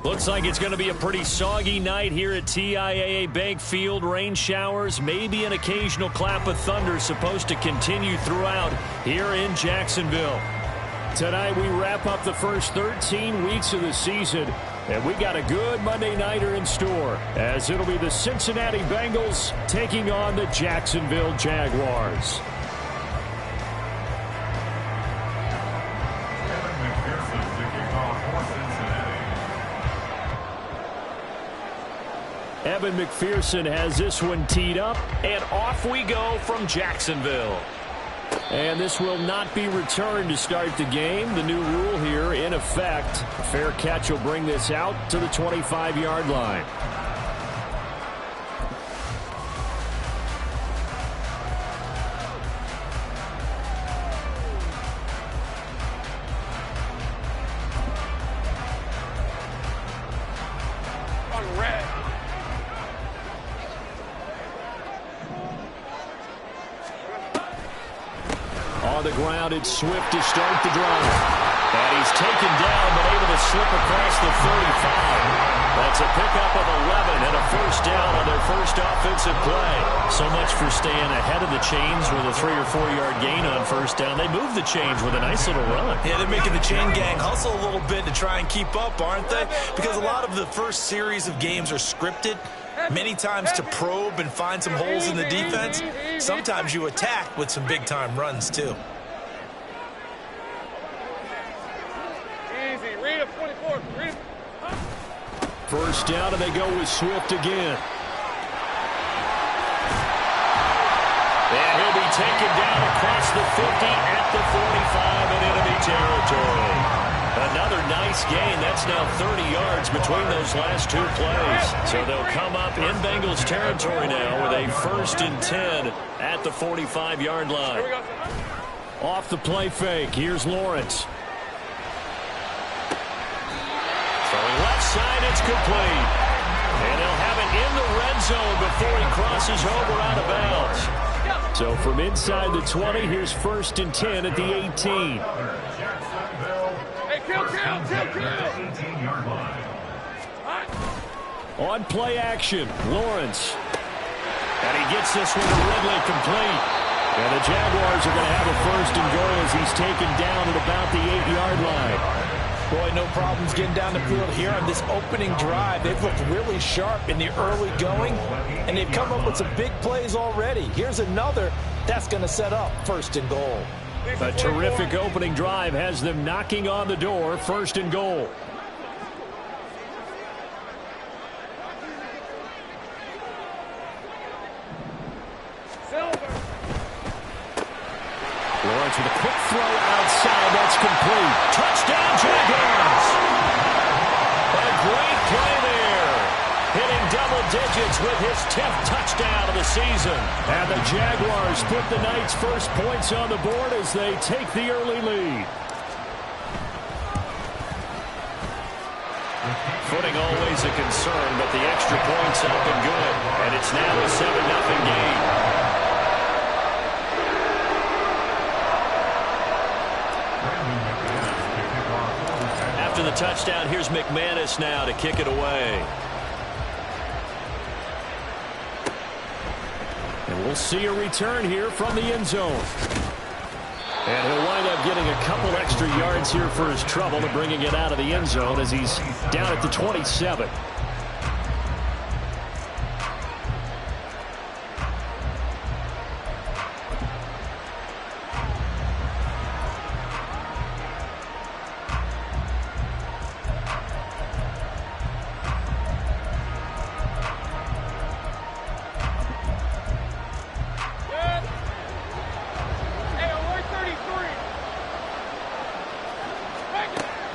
Looks like it's going to be a pretty soggy night here at TIAA Bank Field. Rain showers, maybe an occasional clap of thunder supposed to continue throughout here in Jacksonville. Tonight we wrap up the first 13 weeks of the season, and we got a good Monday nighter in store, as it'll be the Cincinnati Bengals taking on the Jacksonville Jaguars. Evan McPherson has this one teed up, and off we go from Jacksonville. And this will not be returned to start the game. The new rule here in effect. A fair catch will bring this out to the 25-yard line. On the ground, it's Swift to start the drive. And he's taken down, but able to slip across the 35. That's a pickup of 11 and a first down on their first offensive play. So much for staying ahead of the chains with a 3 or 4 yard gain on first down. They move the chains with a nice little run. Yeah, they're making the chain gang hustle a little bit to try and keep up, aren't they? Because a lot of the first series of games are scripted. Many times to probe and find some holes in the defense. Sometimes you attack with some big-time runs, too. Easy. Read it, 24. Read it. First down, and they go with Swift again. And he'll be taken down across the 50 at the 45 in enemy territory. Another nice gain. That's now 30 yards between those last two plays. So they'll come up in Bengals territory now with a 1st and 10 at the 45-yard line. Off the play fake. Here's Lawrence. Throwing left side, it's complete. And he'll have it in the red zone before he crosses over out of bounds. So from inside the 20, here's 1st and 10 at the 18. On play action, Lawrence. And he gets this one to Ridley complete. And the Jaguars are going to have a 1st and goal as he's taken down at about the 8-yard line. Boy, no problems getting down the field here on this opening drive. They've looked really sharp in the early going, and they've come up with some big plays already. Here's another that's going to set up 1st and goal. A terrific opening drive has them knocking on the door, 1st and goal. Lawrence with a quick throw outside. That's complete. Touchdown, Jaguars! A great play there. Hitting double digits with his 10th touchdown of the season. And the Jaguars put the night's first points on the board as they take the early lead. Footing always a concern, but the extra point's up and good. And it's now a 7-0 game. After the touchdown, here's McManus now to kick it away. And we'll see a return here from the end zone. And he'll wind up getting a couple extra yards here for his trouble to bringing it out of the end zone as he's down at the 27.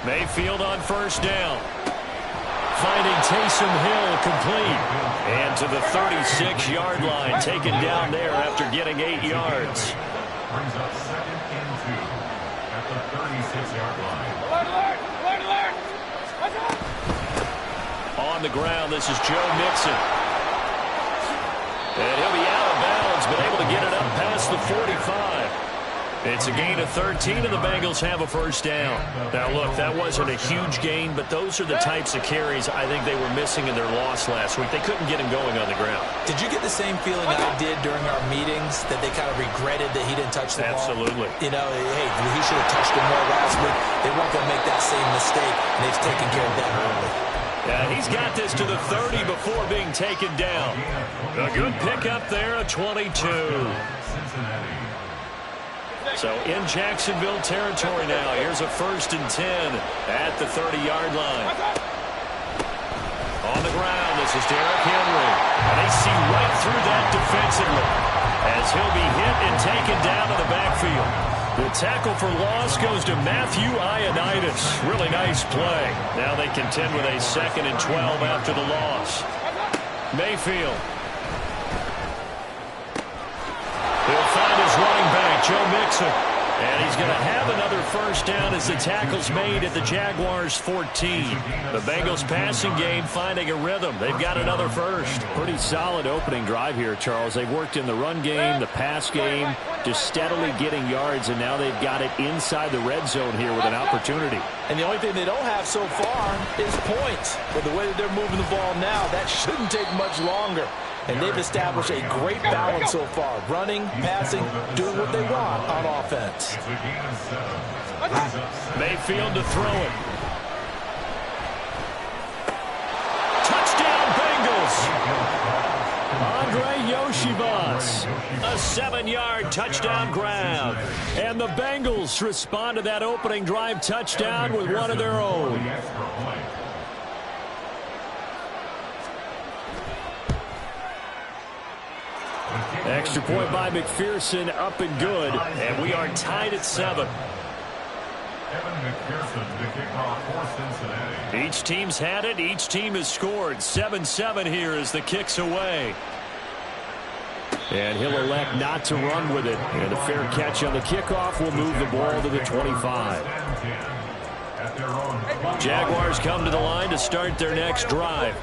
Mayfield on 1st down. Finding Taysom Hill complete. And to the 36-yard line, taken down there after getting 8 yards. Brings up 2nd and 2 at the 36-yard line. On the ground, this is Joe Mixon. And he'll be out of bounds, but able to get it up past the 45. It's a gain of 13, and the Bengals have a first down. Now, look, that wasn't a huge gain, but those are the types of carries I think they were missing in their loss last week. They couldn't get him going on the ground. Did you get the same feeling I did during our meetings, that they kind of regretted that he didn't touch the ball? Absolutely. You know, hey, he should have touched it more last week. They weren't going to make that same mistake, and they've taken care of that early. Yeah, he's got this to the 30 before being taken down. A good pickup there, a 22. So in Jacksonville territory now. Here's a 1st and 10 at the 30-yard line. On the ground, this is Derrick Henry. And they see right through that defensively as he'll be hit and taken down to the backfield. The tackle for loss goes to Matthew Ioannidis. Really nice play. Now they contend with a 2nd and 12 after the loss. Mayfield. He'll find his running back, Joe Mixon. And he's going to have another first down as the tackle's made at the Jaguars' 14. The Bengals passing game finding a rhythm. They've got another first. Pretty solid opening drive here, Charles. They've worked in the run game, the pass game, just steadily getting yards, and now they've got it inside the red zone here with an opportunity. And the only thing they don't have so far is points. But the way that they're moving the ball now, that shouldn't take much longer. And they've established a great balance so far. Running, passing, doing what they want on offense. Mayfield to throw it. Touchdown Bengals! Andre Yoshivas. A 7-yard touchdown grab. And the Bengals respond to that opening drive touchdown with one of their own. Extra point by McPherson, up and good, and we are tied at 7. Evan McPherson to kick off for Cincinnati. Each team's had it. Each team has scored. 7-7 here as the kick's away. And he'll elect not to run with it. And a fair catch on the kickoff will move the ball to the 25. Jaguars come to the line to start their next drive.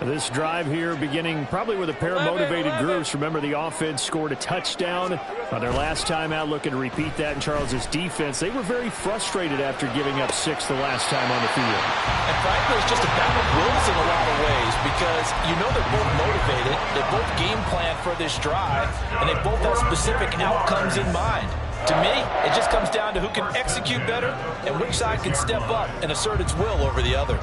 This drive here beginning probably with a pair of motivated groups. Remember, the offense scored a touchdown on their last time out. Looking to repeat that in Charles's defense. They were very frustrated after giving up 6 the last time on the field. And frankly, it's just a battle of wills in a lot of ways, because you know they're both motivated. They both game plan for this drive, and they both have specific outcomes in mind. To me, it just comes down to who can execute better and which side can step up and assert its will over the other.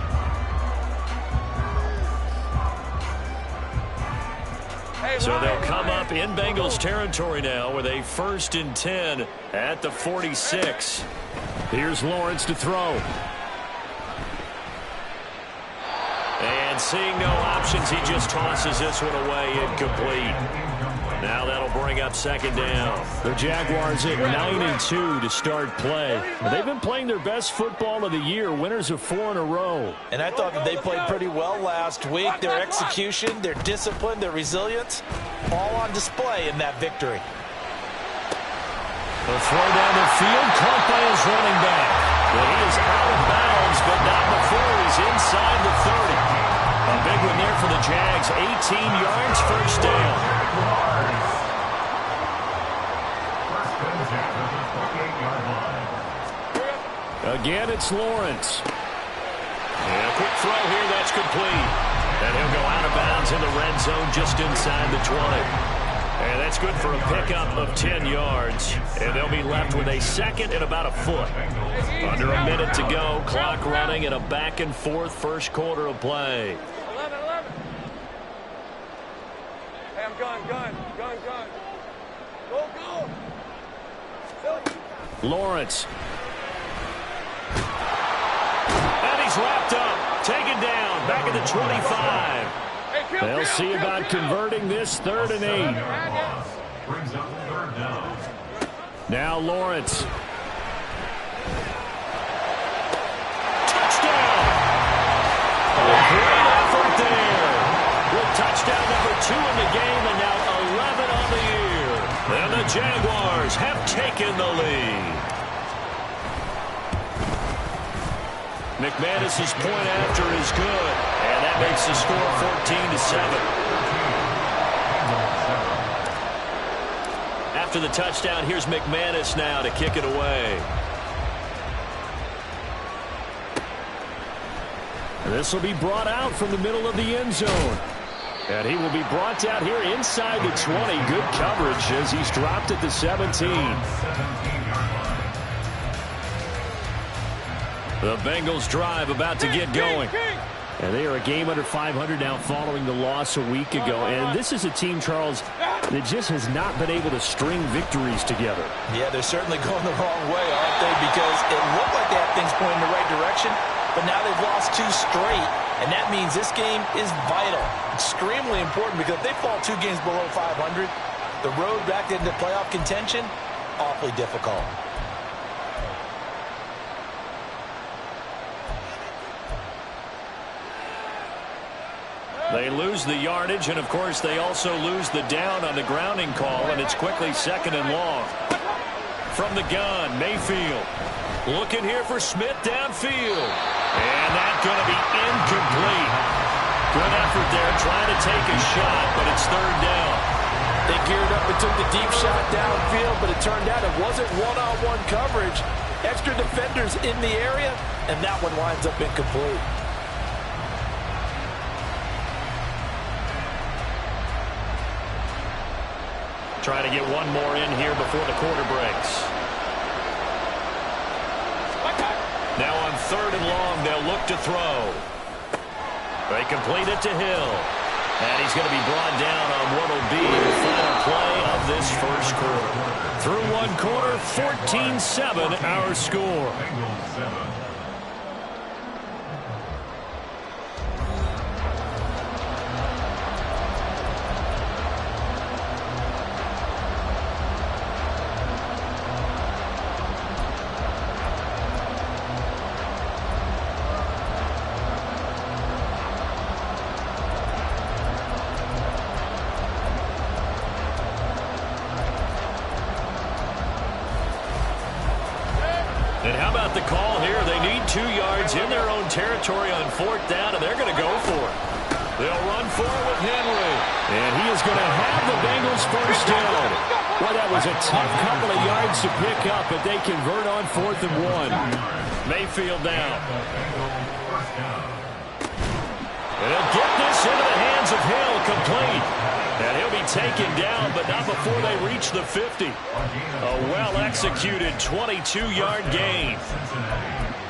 So they'll come up in Bengals territory now with a 1st and 10 at the 46. Here's Lawrence to throw. And seeing no options, he just tosses this one away, incomplete. Now that'll bring up 2nd down. The Jaguars at 9-2 to start play. They've been playing their best football of the year, winners of 4 in a row. And I thought that they played pretty well last week. Their execution, their discipline, their resilience, all on display in that victory. The throw down the field, caught by his running back. Well, he is out of bounds, but not before he's inside the 30. A big one there for the Jags. 18 yards, first down. Again, it's Lawrence. And a quick throw here, that's complete. And he'll go out of bounds in the red zone just inside the 20. And that's good for a pickup of 10 yards. And they'll be left with a 2nd and about a foot. Under a minute to go, clock running, and a back-and-forth first quarter of play. 11. Hey, I'm gun. Go. Lawrence. And he's wrapped up, taken down, back at the 25. They'll see about converting this 3rd and 8. Brings up 3rd down. Now Lawrence. Touchdown! A great effort there. With touchdown number 2 in the game, and now 11 on the year. And the Jaguars have taken the lead. McManus's point after is good, and that makes the score 14-7. After after the touchdown. Here's McManus now to kick it away. This will be brought out from the middle of the end zone. And he will be brought down here inside the 20. Good coverage as he's dropped at the 17. The Bengals drive about to get going. And they are a game under 500 now following the loss a week ago. And this is a team, Charles, that just has not been able to string victories together. Yeah, they're certainly going the wrong way, aren't they? Because it looked like they had things pointing in the right direction, but now they've lost 2 straight. And that means this game is vital, extremely important, because if they fall 2 games below 500, the road back into playoff contention, awfully difficult. They lose the yardage, and of course they also lose the down on the grounding call, and it's quickly 2nd and long. From the gun, Mayfield looking here for Smith downfield. And that's going to be incomplete. Good effort there, trying to take a shot, but it's 3rd down. They geared up and took the deep shot downfield, but it turned out it wasn't one-on-one coverage. Extra defenders in the area, and that one winds up incomplete. Try to get one more in here before the quarter breaks. Now on 3rd and long, they'll look to throw. They complete it to Hill. And he's going to be brought down on what will be the final play of this first quarter. Through 1 quarter, 14-7 our score. And how about the call here? They need 2 yards in their own territory on 4th down, and they're going to go for it. They'll run forward with Henry. And he is going to have the Bengals first down. Well, that was a tough couple of yards to pick up, but they convert on 4th and 1. Mayfield down. And he'll get this into the hands of Hill, complete. And he'll be taken down, but not before they reach the 50. A well-executed 22-yard gain.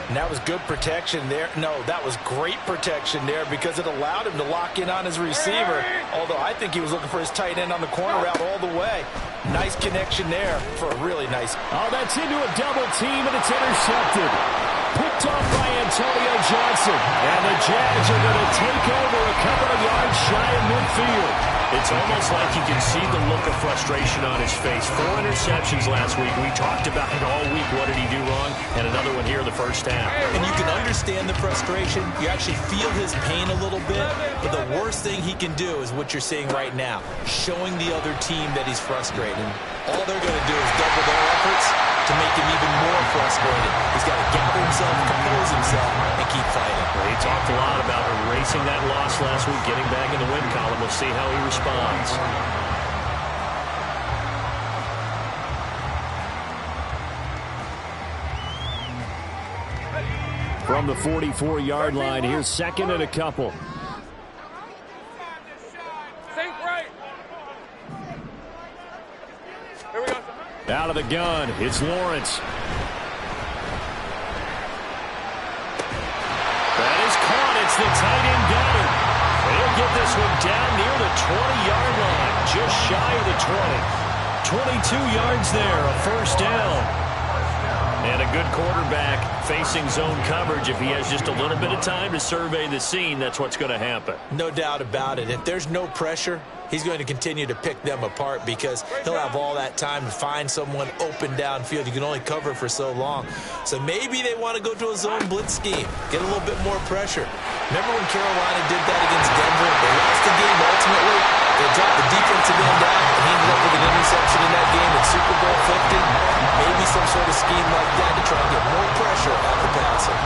And that was good protection there. No, that was great protection there because it allowed him to lock in on his receiver, although I think he was looking for his tight end on the corner route all the way. Nice connection there for a really nice. Oh, that's into a double team, and it's intercepted. Picked off by Antonio Johnson. And the Jags are going to take over a couple of yards shy of midfield. It's almost like you can see the look of frustration on his face. 4 interceptions last week. We talked about it all week. What did he do wrong? And another one here in the first half. And you can understand the frustration. You actually feel his pain a little bit. But the worst thing he can do is what you're seeing right now, showing the other team that he's frustrated. And all they're going to do is double their efforts to make him even more frustrated. He's got to gather himself, compose himself, and keep fighting. Well, he talked a lot about erasing that loss last week, getting back in the win column. We'll see how he responds. From the 44-yard line, here's 2nd and a couple. Think right. Here we go. Out of the gun, it's Lawrence. That is caught. It's the tight end Goddard. They'll get this one down near the 20-yard line, just shy of the 20. 22 yards there, a first down. And a good quarterback facing zone coverage. If he has just a little bit of time to survey the scene, that's what's going to happen. No doubt about it. If there's no pressure, he's going to continue to pick them apart because he'll have all that time to find someone open downfield. You can only cover for so long. So maybe they want to go to a zone blitz scheme, get a little bit more pressure. Remember when Carolina did that against Denver? They lost the game ultimately. They dropped the defensive end out and he ended up with an interception in that game at Super Bowl 50. Maybe some sort of scheme like that to try and get more pressure at the passer.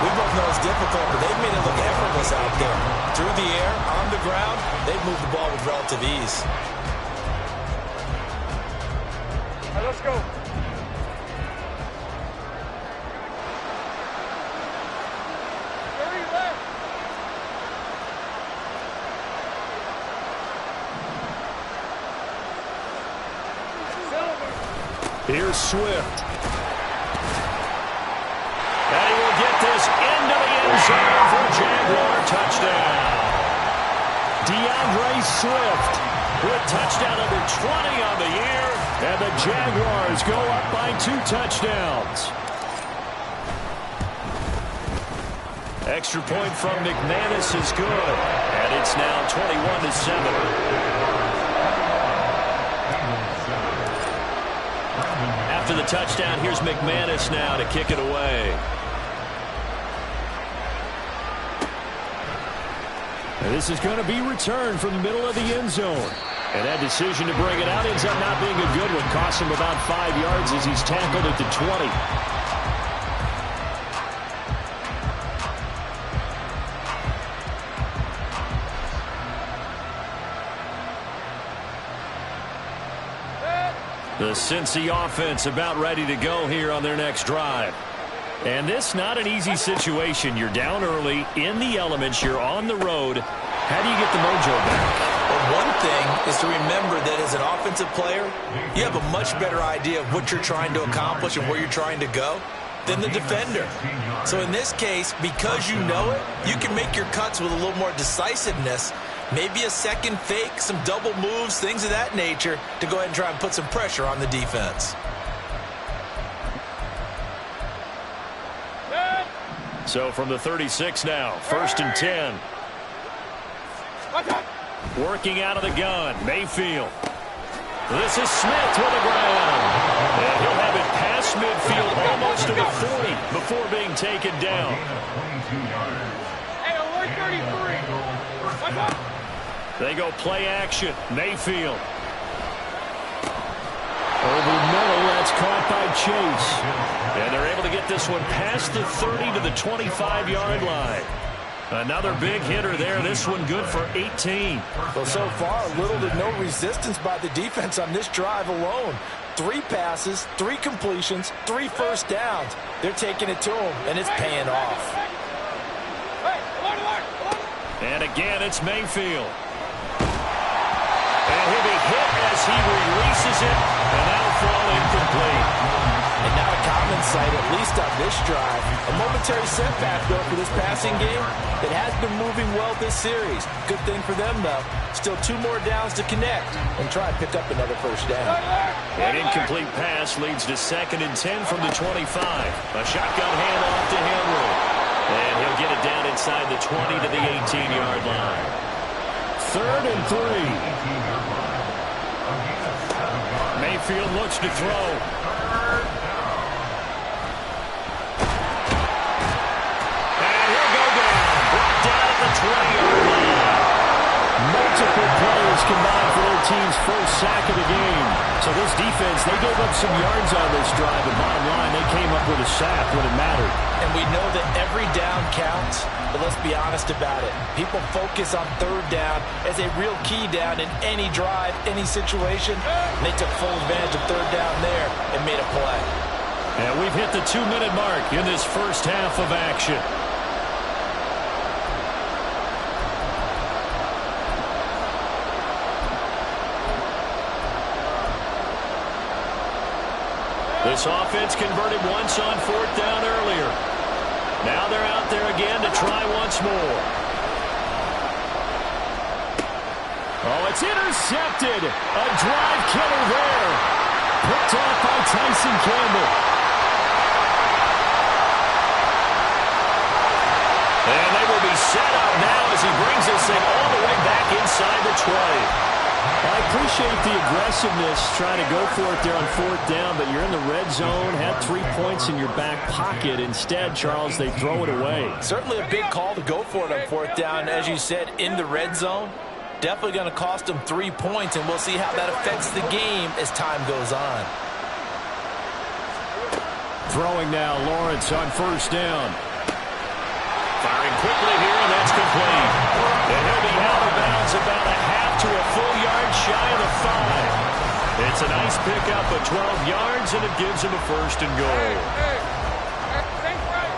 We both know it's difficult, but they've made it look effortless out there. Through the air, on the ground, they've moved the ball with relative ease. right, let's go. Here's Swift. And he will get this into the end zone for a Jaguar touchdown. DeAndre Swift with touchdown number 20 on the year. And the Jaguars go up by 2 touchdowns. Extra point from McManus is good. And it's now 21-7. After the touchdown, here's McManus now to kick it away. And this is going to be returned from the middle of the end zone. And that decision to bring it out ends up not being a good one. Cost him about 5 yards as he's tackled at the 20. The Cincy offense about ready to go here on their next drive. And this not an easy situation. You're down early, in the elements, you're on the road. How do you get the mojo back? Well, one thing is to remember that as an offensive player, you have a much better idea of what you're trying to accomplish and where you're trying to go than the defender. So in this case, because you know it, you can make your cuts with a little more decisiveness. Maybe a second fake, some double moves, things of that nature to go ahead and try and put some pressure on the defense. So from the 36 now, 1st and 10. Working out of the gun, Mayfield. This is Smith with the ground. And he'll have it past midfield almost to the 40 before being taken down. Hey, alert 33. What's up? They go play action. Mayfield. Over middle, that's caught by Chase. And they're able to get this one past the 30 to the 25-yard line. Another big hitter there. This one good for 18. Well, so far, little to no resistance by the defense on this drive alone. 3 passes, 3 completions, 3 first downs. They're taking it to him, and it's paying off. And again, it's Mayfield. And he'll be hit as he releases it, and that'll fall incomplete. And now a common sight, at least on this drive. A momentary setback, though, for this passing game. It has been moving well this series. Good thing for them, though. Still 2 more downs to connect and try and pick up another first down. An incomplete pass leads to 2nd and 10 from the 25. A shotgun handoff to Henry. And he'll get it down inside the 20 to the 18-yard line. 3rd and 3. Mayfield looks to throw. And he'll go down. Brought down at the 20-yard line. Multiple players combined for their team's first sack of the game. So this defense, they gave up some yards on this drive, but bottom line, they came up with a sack when it mattered. And we know that every down counts, but let's be honest about it. People focus on 3rd down as a real key down in any drive, any situation. And they took full advantage of 3rd down there and made a play. And we've hit the 2-minute mark in this first half of action. This offense converted once on 4th down earlier. Now they're out there again to try once more. Oh, it's intercepted. A drive killer there. Picked off by Tyson Campbell. And they will be set up now as he brings this thing all the way back inside the 20. I appreciate the aggressiveness trying to go for it there on 4th down, but you're in the red zone, had 3 points in your back pocket. Instead, Charles, they throw it away. Certainly a big call to go for it on 4th down. As you said, in the red zone, definitely going to cost them 3 points, and we'll see how that affects the game as time goes on. Throwing now, Lawrence on 1st down. Firing quickly here, and that's complete. And he'll be out of bounds about a half to a full yard shy of the 5. It's a nice pickup of 12 yards, and it gives him a first and goal. Think right.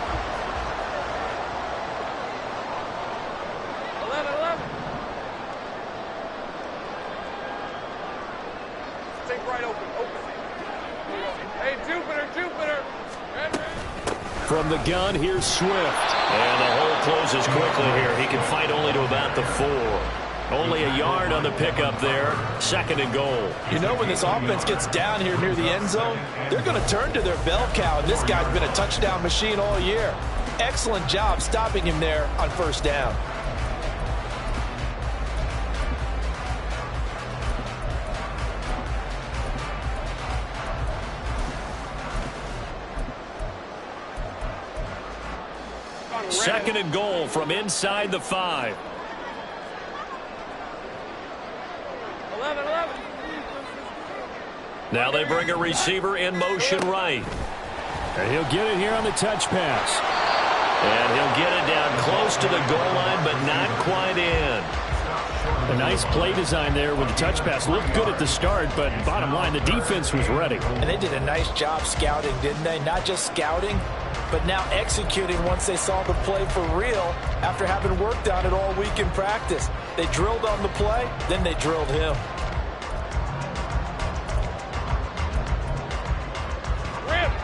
11. Think right, open. Hey, Jupiter. From the gun, here's Swift. And the hole closes quickly here. He can fight only to about the 4. Only a yard on the pickup there. Second and goal. You know, when this offense gets down here near the end zone, they're going to turn to their bell cow, and this guy's been a touchdown machine all year. Excellent job stopping him there on first down. Second and goal from inside the 5. 11. Now they bring a receiver in motion right. And he'll get it here on the touch pass. And he'll get it down close to the goal line, but not quite in. A nice play design there with the touch pass. Looked good at the start, but bottom line, the defense was ready. And they did a nice job scouting, didn't they? Not just scouting, but now executing once they saw the play for real after having worked on it all week in practice. They drilled on the play, then they drilled him.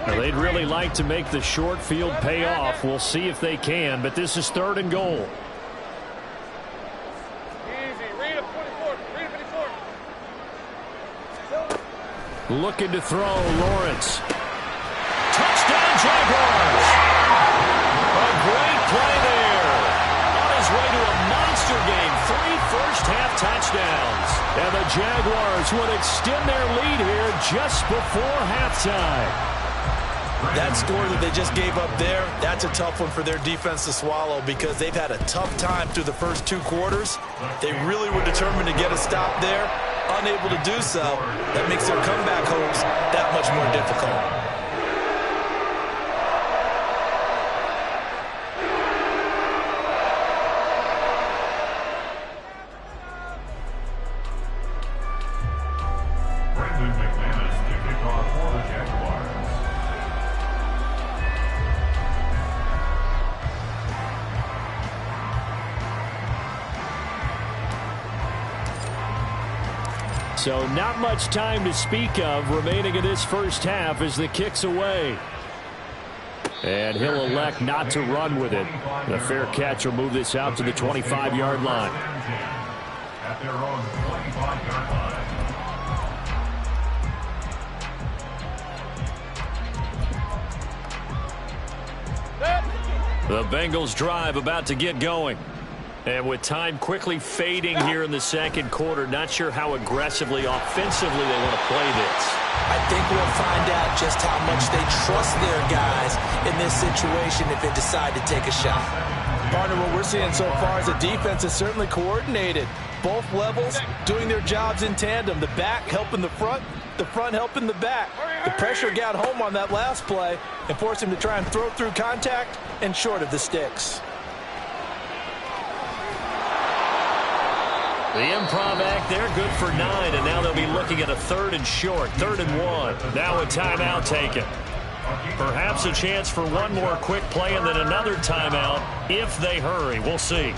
Now, they'd really like to make the short field pay off. We'll see if they can, but this is third and goal. Easy. Read a 24. Read a 54. Looking to throw, Lawrence. Touchdown, Jaguars! A great play there. On his way to a monster game. 3 first-half touchdowns. And the Jaguars would extend their lead here just before halftime. That score that they just gave up there, that's a tough one for their defense to swallow because they've had a tough time through the first 2 quarters. They really were determined to get a stop there, unable to do so. That makes their comeback hopes that much more difficult. So not much time to speak of remaining in this first half as the kick's away. And he'll elect not to run with it. The fair catch will move this out to the 25-yard line. At their own 25-yard line. The Bengals drive about to get going. And with time quickly fading here in the second quarter, not sure how aggressively, offensively they want to play this. I think we'll find out just how much they trust their guys in this situation if they decide to take a shot. Partner, what we're seeing so far is the defense is certainly coordinated. Both levels doing their jobs in tandem. The back helping the front helping the back. The pressure got home on that last play and forced him to try and throw through contact and short of the sticks. The improv act there, good for 9, and now they'll be looking at a 3rd and short, 3rd and 1. Now a timeout taken. Perhaps a chance for one more quick play and then another timeout if they hurry. We'll see.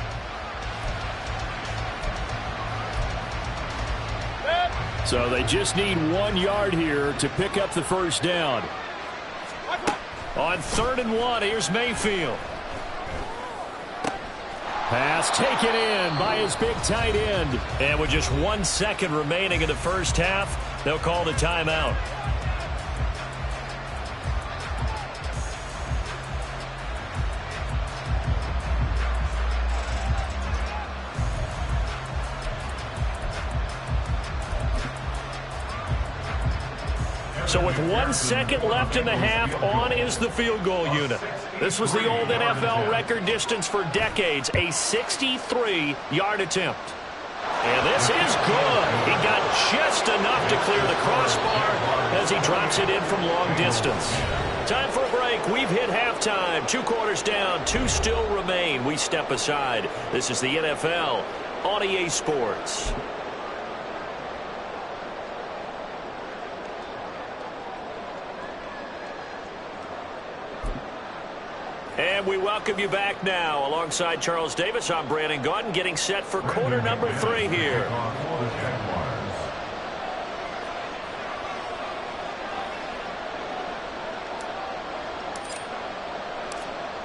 So they just need 1 yard here to pick up the first down. On 3rd and 1, here's Mayfield. Pass taken in by his big tight end. And with just 1 second remaining in the first half, they'll call the timeout. So with 1 second left in the half, on is the field goal unit. This was the old NFL record distance for decades, a 63-yard attempt. And this is good. He got just enough to clear the crossbar as he drops it in from long distance. Time for a break. We've hit halftime. 2 quarters down, 2 still remain. We step aside. This is the NFL on EA Sports. And we welcome you back now. Alongside Charles Davis, I'm Brandon Gaudin, getting set for quarter number 3 here.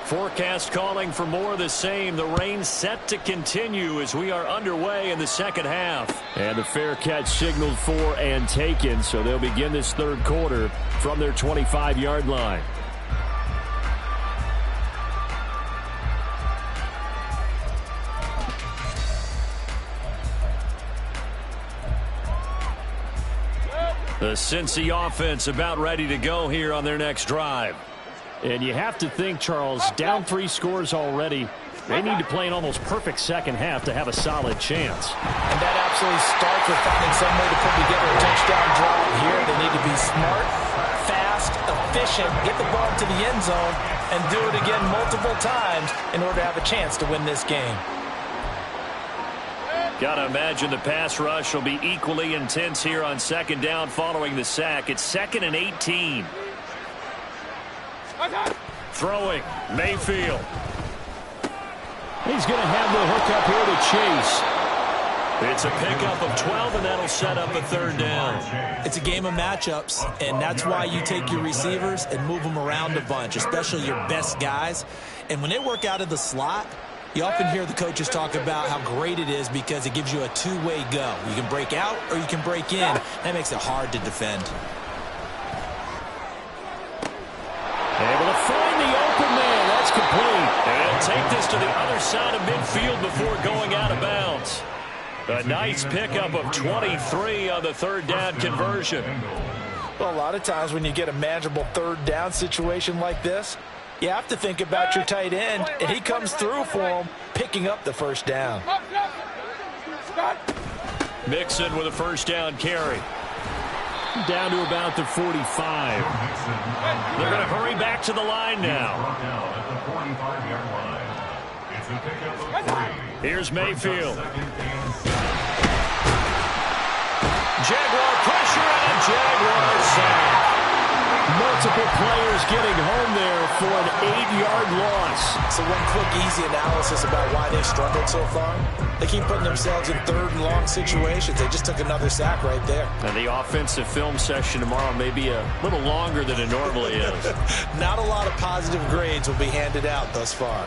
Forecast calling for more of the same. The rain set to continue as we are underway in the second half. And the fair catch signaled for and taken, so they'll begin this third quarter from their 25-yard line. The Cincy offense about ready to go here on their next drive. And you have to think, Charles, down 3 scores already. They need to play an almost perfect second half to have a solid chance. And that absolutely starts with finding some way to put together a touchdown drive here. They need to be smart, fast, efficient, get the ball to the end zone, and do it again multiple times in order to have a chance to win this game. Gotta imagine the pass rush will be equally intense here on second down following the sack. It's 2nd and 18. Throwing, Mayfield. He's going to have the hook up here to Chase. It's a pickup of 12, and that'll set up a third down. It's a game of matchups, and that's why you take your receivers and move them around a bunch, especially your best guys. And when they work out of the slot, you often hear the coaches talk about how great it is because it gives you a two-way go. You can break out or you can break in. That makes it hard to defend. Able to find the open man. That's complete. And they'll take this to the other side of midfield before going out of bounds. A nice pickup of 23 on the third down conversion. Well, a lot of times when you get a manageable third down situation like this, you have to think about your tight end, and he comes through for him, picking up the first down. Mixon with a first down carry. Down to about the 45. They're going to hurry back to the line now. Here's Mayfield. Jaguar pressure and a Jaguar sack. Multiple players getting home there for an 8-yard loss. So one quick, easy analysis about why they've struggled so far. They keep putting themselves in third and long situations. They just took another sack right there. And the offensive film session tomorrow may be a little longer than it normally is. Not a lot of positive grades will be handed out thus far.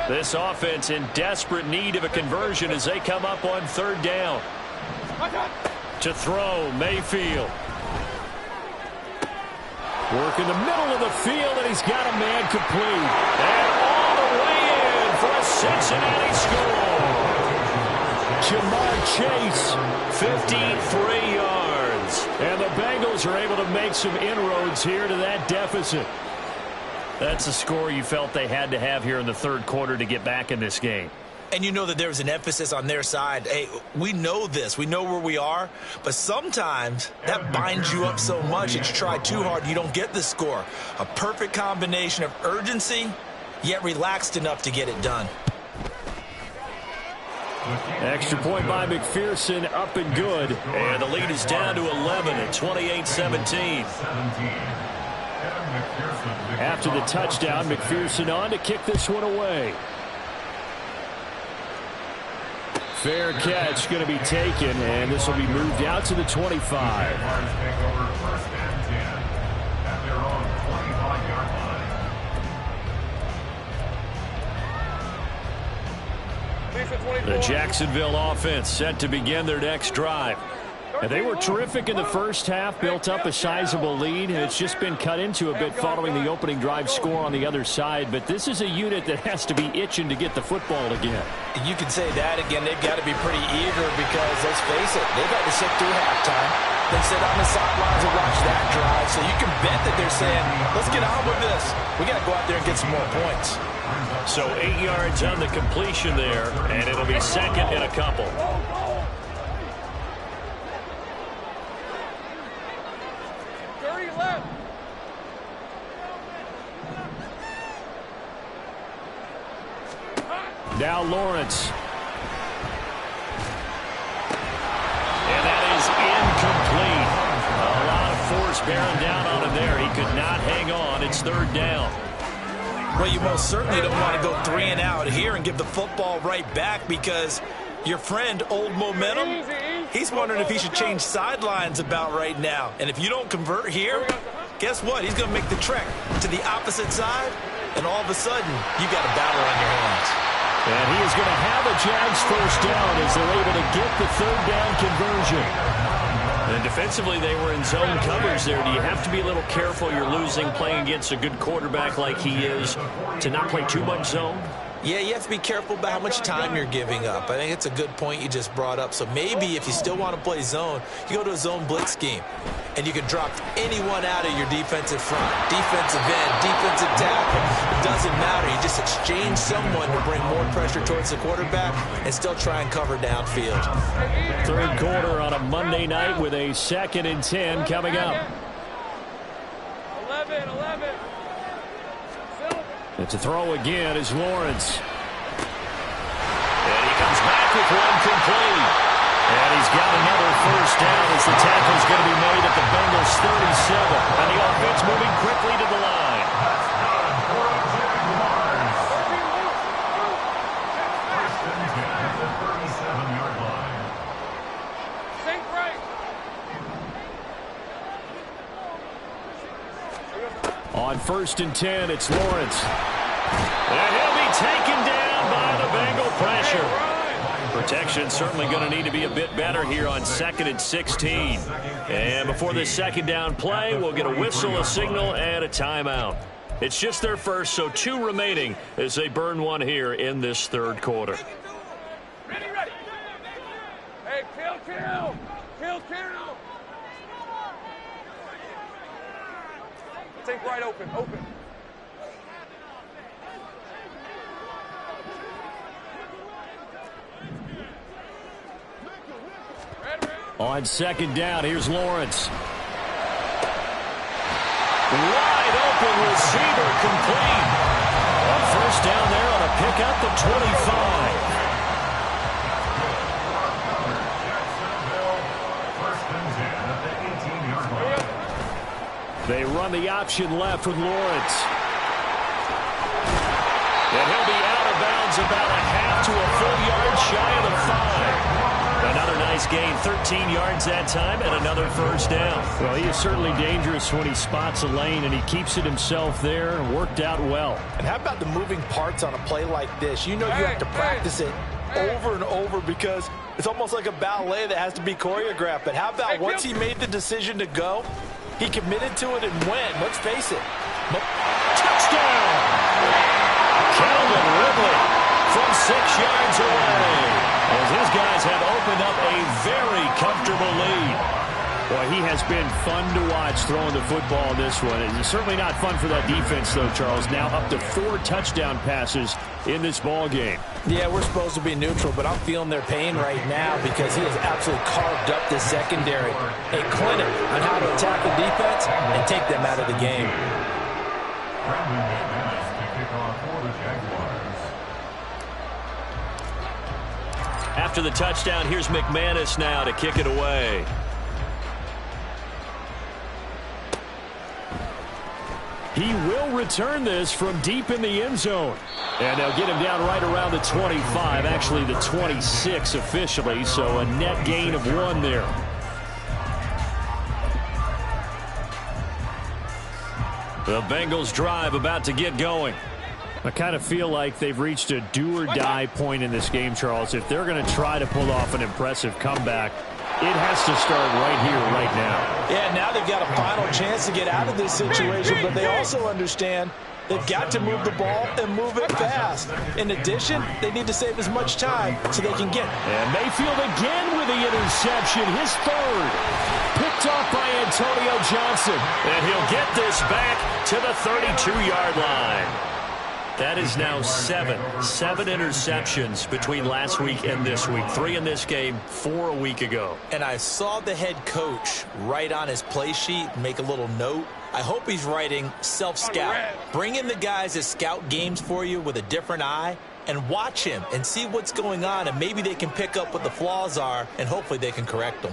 This offense in desperate need of a conversion as they come up on third down. To throw, Mayfield. Work in the middle of the field, and he's got a man complete. And all the way in for a Cincinnati score. Jamar Chase, 53 yards. And the Bengals are able to make some inroads here to that deficit. That's a score you felt they had to have here in the third quarter to get back in this game. And you know that there was an emphasis on their side. Hey, we know this. We know where we are. But sometimes that binds you up so much that you try too hard and you don't get the score. A perfect combination of urgency, yet relaxed enough to get it done. Extra point by McPherson, up and good. And the lead is down to 11 at 28-17. After the touchdown, McPherson on to kick this one away. Fair catch going to be taken, and this will be moved out to the 25. The Jacksonville offense set to begin their next drive. And they were terrific in the first half, built up a sizable lead, and it's just been cut into a bit following the opening drive score on the other side. But this is a unit that has to be itching to get the football again. You can say that again. They've got to be pretty eager because, let's face it, they've got to sit through halftime, then sit on the sidelines and watch that drive. So you can bet that they're saying, let's get on with this. We got to go out there and get some more points. So 8 yards on the completion there, and it'll be second and a couple. Now Lawrence. And that is incomplete. A lot of force bearing down on him there. He he could not hang on. It's third down. Well, you most certainly don't want to go 3 and out here and give the football right back, because your friend, Old Momentum, he's wondering if he should change sidelines about right now. And if you don't convert here, guess what? He's going to make the trek to the opposite side, and all of a sudden, you got a battle on your hands. And he is going to have a Jags first down as they're able to get the third down conversion. And defensively, they were in zone coverage there. Do you have to be a little careful? You're losing, playing against a good quarterback like he is, to not play too much zone? Yeah, you have to be careful about how much time you're giving up. I think it's a good point you just brought up. So maybe if you still want to play zone, you go to a zone blitz scheme, and you can drop anyone out of your defensive front, defensive end, defensive tackle. It doesn't matter. You just exchange someone to bring more pressure towards the quarterback and still try and cover downfield. Third quarter on a Monday night with a 2nd and 10 coming up. 11. And to throw again is Lawrence. And he comes back with one complete. And he's got another first down as the tackle is going to be made at the Bengals 37. And the offense moving quickly to the line. Sink right. On 1st and 10, it's Lawrence. And he'll be taken down by the Bengal pressure. Protection certainly going to need to be a bit better here on 2nd and 16. And before this second down play, we'll get a whistle, a signal, and a timeout. It's just their first, so 2 remaining as they burn one here in this third quarter. Ready. Hey, kill. Sink right open. On 2nd down, here's Lawrence. Wide open receiver complete. On first down there on a pick up the 25. They run the option left with Lawrence. And he'll be out of bounds about a half to a full yard shy of the 5. Another nice gain, 13 yards that time, and another first down. Well, he is certainly dangerous when he spots a lane, and he keeps it himself there and worked out well. And how about the moving parts on a play like this? You know you have to practice it over and over, because it's almost like a ballet that has to be choreographed. But how about once he made the decision to go, he committed to it and went. Let's face it. Touchdown! Calvin Ridley from 6 yards away, as his guys have opened up a very comfortable lead. Boy, he has been fun to watch throwing the football in this one. It's certainly not fun for that defense, though, Charles. Now up to 4 touchdown passes in this ball game. Yeah, we're supposed to be neutral, but I'm feeling their pain right now because he has absolutely carved up this secondary. A clinic on how to attack the defense and take them out of the game. After the touchdown, here's McManus now to kick it away. He will return this from deep in the end zone. And they'll get him down right around the 25, actually the 26 officially, so a net gain of 1 there. The Bengals drive about to get going. I kind of feel like they've reached a do-or-die point in this game, Charles. If they're going to try to pull off an impressive comeback, it has to start right here, right now. Yeah, now they've got a final chance to get out of this situation, but they also understand they've got to move the ball and move it fast. In addition, they need to save as much time so they can get. And Mayfield again with the interception, his 3rd. Picked off by Antonio Johnson. And he'll get this back to the 32-yard line. That is now 7 interceptions between last week and this week. 3 in this game, 4 a week ago. And I saw the head coach write on his play sheet, make a little note. I hope he's writing self-scout. Bring in the guys that scout games for you with a different eye and watch him and see what's going on, and maybe they can pick up what the flaws are, and hopefully they can correct them.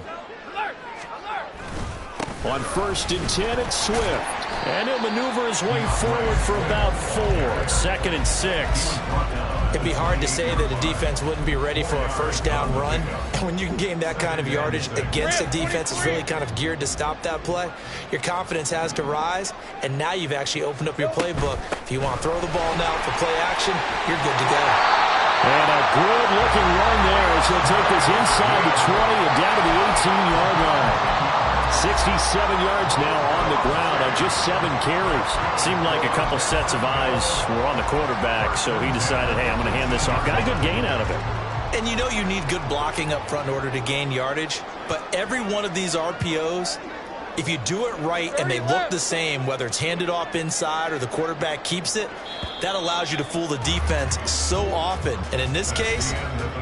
On 1st and 10, it's Swift. And he'll maneuver his way forward for about 4. 2nd and 6. It'd be hard to say that a defense wouldn't be ready for a first down run. When you can gain that kind of yardage against a defense that's really kind of geared to stop that play, your confidence has to rise, and now you've actually opened up your playbook. If you want to throw the ball now for play action, you're good to go. And a good-looking run there as he'll take this inside the 20 and down to the 18-yard line. 67 yards now on the ground on just 7 carries. Seemed like a couple sets of eyes were on the quarterback, so he decided, hey, I'm going to hand this off. Got a good gain out of it. And you know you need good blocking up front in order to gain yardage, but every one of these RPOs, if you do it right and they look the same, whether it's handed off inside or the quarterback keeps it, that allows you to fool the defense so often. And in this case,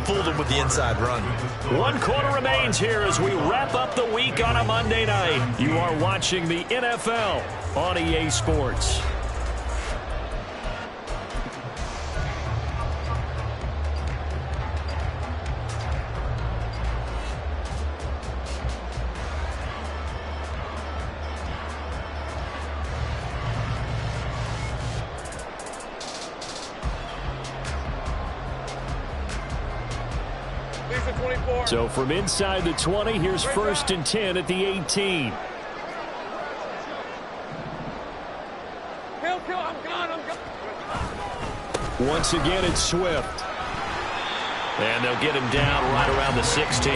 fooled them with the inside run. 1 quarter remains here as we wrap up the week on a Monday night. You are watching the NFL on EA Sports. So from inside the 20, here's 1st and 10 at the 18. Kill, I'm gone. Once again, it's Swift. And they'll get him down right around the 16.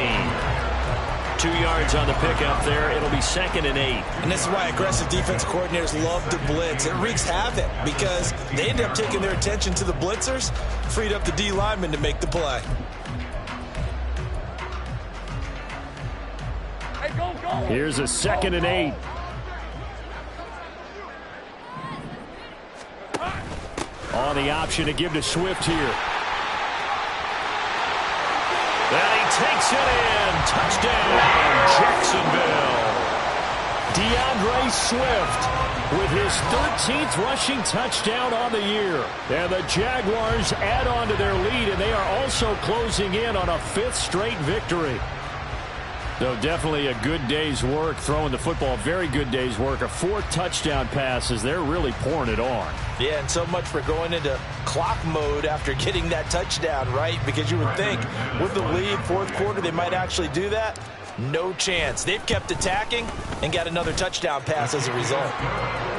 2 yards on the pickup there. It'll be 2nd and 8. And this is why aggressive defense coordinators love to blitz. It wreaks havoc because they end up taking their attention to the blitzers, freed up the D lineman to make the play. Here's a 2nd and 8. On the option to give to Swift here. And he takes it in. Touchdown, Jacksonville. DeAndre Swift with his 13th rushing touchdown on the year. And the Jaguars add on to their lead, and they are also closing in on a 5th straight victory. So definitely a good day's work throwing the football. Very good day's work. A 4th touchdown pass as they're really pouring it on. Yeah, and so much for going into clock mode after getting that touchdown, right? Because you would think with the lead, 4th quarter, they might actually do that. No chance. They've kept attacking and got another touchdown pass as a result.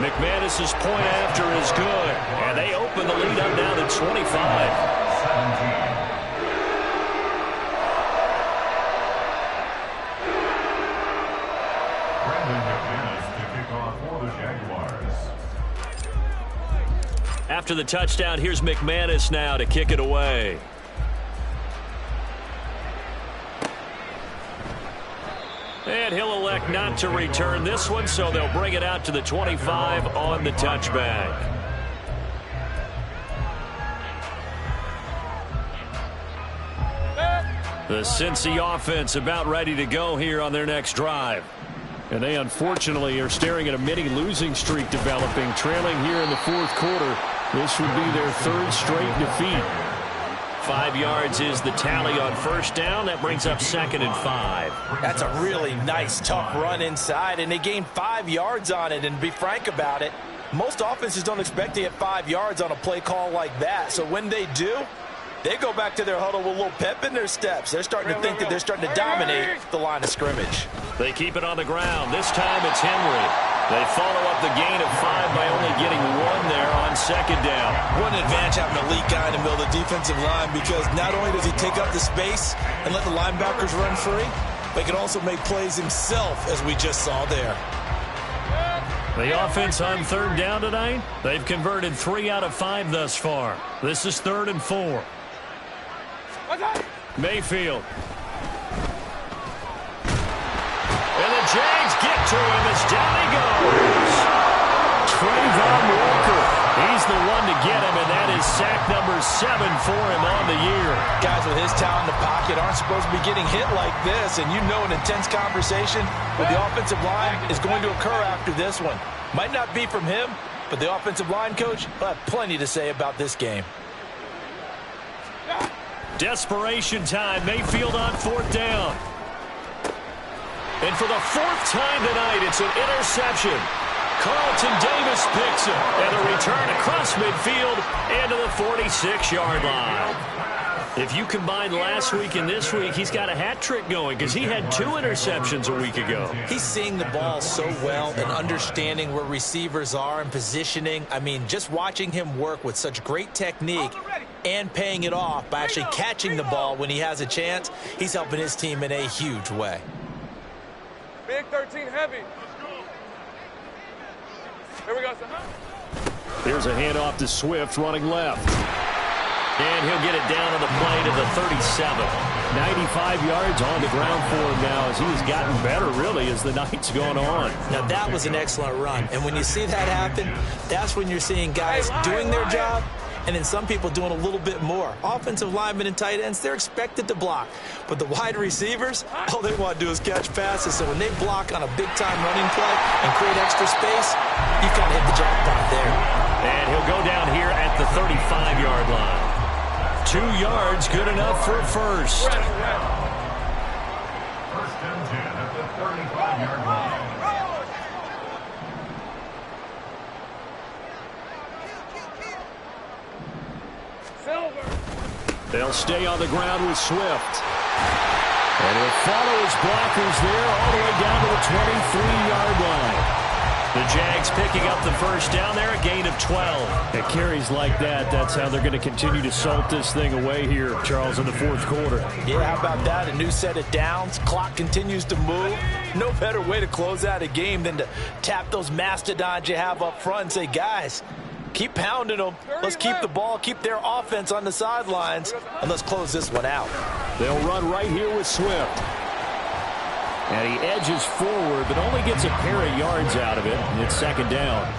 McManus's point after is good. And they open the lead up now to 25. After the touchdown, here's McManus now to kick it away. And he'll elect not to return this one, so they'll bring it out to the 25 on the touchback. The Cincy offense about ready to go here on their next drive. And they unfortunately are staring at a mini losing streak developing, trailing here in the 4th quarter. This would be their 3rd straight defeat. 5 yards is the tally on 1st down. That brings up 2nd and 5. That's a really nice, tough run inside, and they gained 5 yards on it. And to be frank about it, most offenses don't expect to get 5 yards on a play call like that. So when they do, they go back to their huddle with a little pep in their steps. They're starting to think that they're starting to dominate the line of scrimmage. They keep it on the ground. This time it's Henry. They follow up the gain of 5 by only getting 1 there on 2nd down. What an advantage having a elite guy in the middle of the defensive line, because not only does he take up the space and let the linebackers run free, but he can also make plays himself, as we just saw there. The offense on 3rd down tonight, they've converted 3 out of 5 thus far. This is 3rd and 4. Mayfield. And the Jags get to him as down he goes. Trayvon Walker. He's the one to get him, and that is sack number 7 for him on the year. Guys with his talent in the pocket aren't supposed to be getting hit like this, and you know an intense conversation with the offensive line is going to occur after this one. Might not be from him, but the offensive line coach will have plenty to say about this game. Desperation time. Mayfield on 4th down. And for the 4th time tonight, it's an interception. Carlton Davis picks it. And a return across midfield into the 46-yard line. If you combine last week and this week, he's got a hat trick going because he had 2 interceptions a week ago. He's seeing the ball so well and understanding where receivers are and positioning. I mean, just watching him work with such great technique and paying it off by actually catching the ball when he has a chance, he's helping his team in a huge way. Big 13 heavy. Here we go, son. Here's a handoff to Swift running left. And he'll get it down on the play to the 37. 95 yards on the ground for him now as he's gotten better, really, as the night's gone on. Now, that was an excellent run. And when you see that happen, that's when you're seeing guys doing their job and then some people doing a little bit more. Offensive linemen and tight ends, they're expected to block. But the wide receivers, all they want to do is catch passes. So when they block on a big-time running play and create extra space, you kind of hit the jackpot there. And he'll go down here at the 35-yard line. 2 yards, good enough for a first. First and 10 at the 35-yard line. Silver. They'll stay on the ground with Swift. And he'll follow his blockers there all the way down to the 23-yard line. The Jags picking up the first down there, a gain of 12. At carries like that, that's how they're going to continue to salt this thing away here, Charles, in the fourth quarter. Yeah, how about that? A new set of downs. Clock continues to move. No better way to close out a game than to tap those mastodons you have up front and say, guys, keep pounding them. Let's keep the ball, keep their offense on the sidelines, and let's close this one out. They'll run right here with Swift. And he edges forward, but only gets a pair of yards out of it, and it's second down.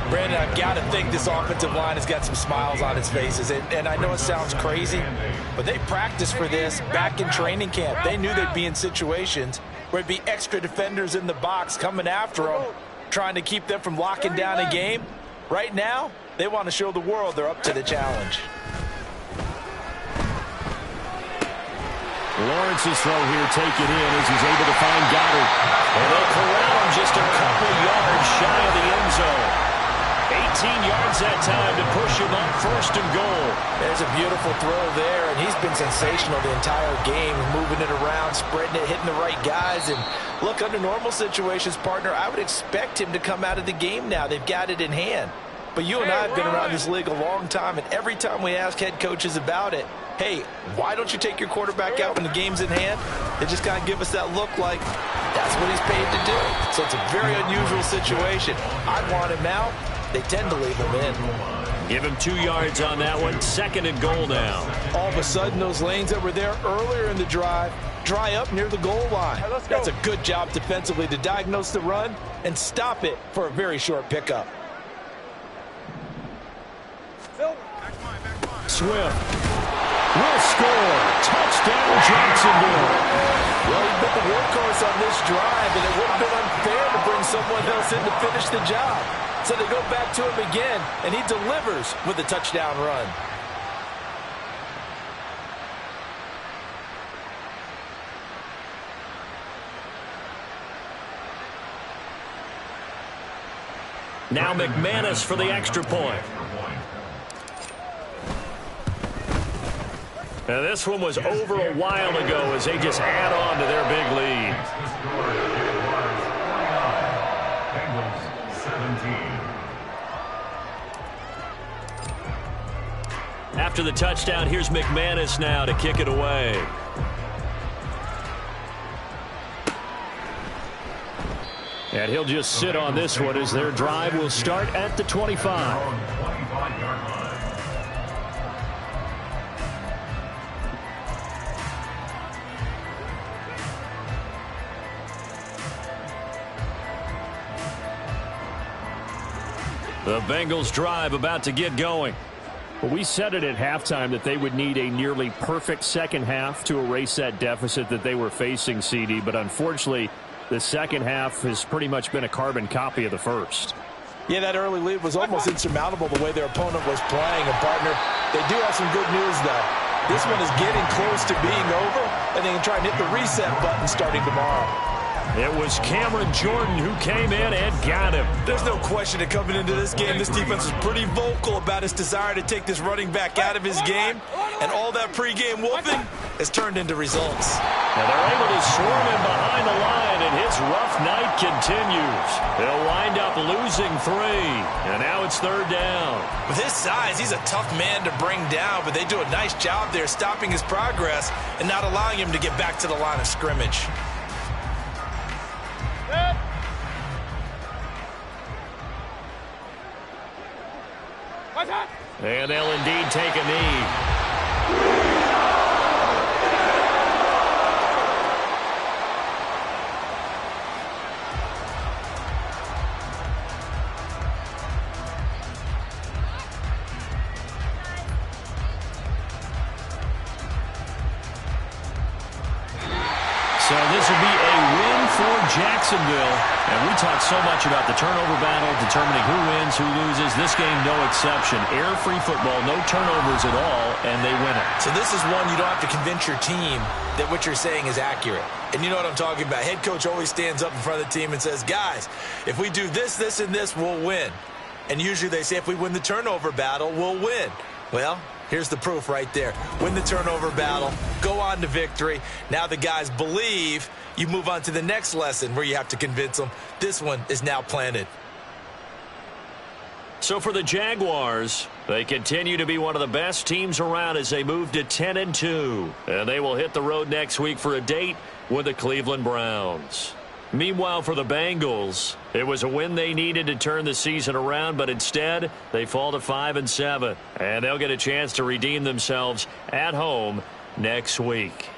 Brandon, I've got to think this offensive line has got some smiles on its faces. And I know it sounds crazy, but they practiced for this back in training camp. They knew they'd be in situations where there'd be extra defenders in the box coming after them, trying to keep them from locking down a game. Right now, they want to show the world they're up to the challenge. Lawrence's throw here taken in as he's able to find Goddard. And they'll corral him just a couple yards shy of the end zone. 18 yards that time to push him up first and goal. There's a beautiful throw there, and he's been sensational the entire game, moving it around, spreading it, hitting the right guys. And look, under normal situations, partner, I would expect him to come out of the game now. They've got it in hand. But you and I have been around this league a long time, and every time we ask head coaches about it, hey, why don't you take your quarterback out when the game's in hand? They just kind of give us that look like that's what he's paid to do. So it's a very unusual situation. I'd want him out. They tend to leave him in. Give him 2 yards on that one. Second and goal now. All of a sudden, those lanes that were there earlier in the drive dry up near the goal line. That's a good job defensively to diagnose the run and stop it for a very short pickup. Swift will score. Touchdown, Jacksonville. Well, he's been the workhorse on this drive, and it would have been unfair to bring someone else in to finish the job. So they go back to him again, and he delivers with a touchdown run. Now McManus for the extra point. Now this one was over a while ago as they just add on to their big lead. After the touchdown, here's McManus now to kick it away. And he'll just sit on this one as their drive will start at the 25. The Bengals drive about to get going. Well, we said it at halftime that they would need a nearly perfect second half to erase that deficit that they were facing, CD. But unfortunately, the second half has pretty much been a carbon copy of the first. Yeah, that early lead was almost insurmountable the way their opponent was playing. And, partner, they do have some good news, though. This one is getting close to being over, and they can try and hit the reset button starting tomorrow. It was Cameron Jordan who came in and got him. There's no question that coming into this game, this defense was pretty vocal about its desire to take this running back out of his game, and all that pregame whooping has turned into results. And they're able to swarm him behind the line, and his rough night continues. They'll wind up losing 3, and now it's 3rd down. With his size, he's a tough man to bring down, but they do a nice job there stopping his progress and not allowing him to get back to the line of scrimmage. And they'll indeed take a knee. So this will be a win for Jacksonville. And we talked so much about the turnover battle, determining who wins, who loses. This game, no exception. Error-free football, no turnovers at all, and they win it. So this is one you don't have to convince your team that what you're saying is accurate. And you know what I'm talking about. Head coach always stands up in front of the team and says, guys, if we do this, this, and this, we'll win. And usually they say if we win the turnover battle, we'll win. Well, here's the proof right there. Win the turnover battle, go on to victory. Now the guys believe. You move on to the next lesson where you have to convince them. This one is now planted. So for the Jaguars, they continue to be one of the best teams around as they move to 10-2. And they will hit the road next week for a date with the Cleveland Browns. Meanwhile, for the Bengals, it was a win they needed to turn the season around, but instead they fall to 5-7. And they'll get a chance to redeem themselves at home next week.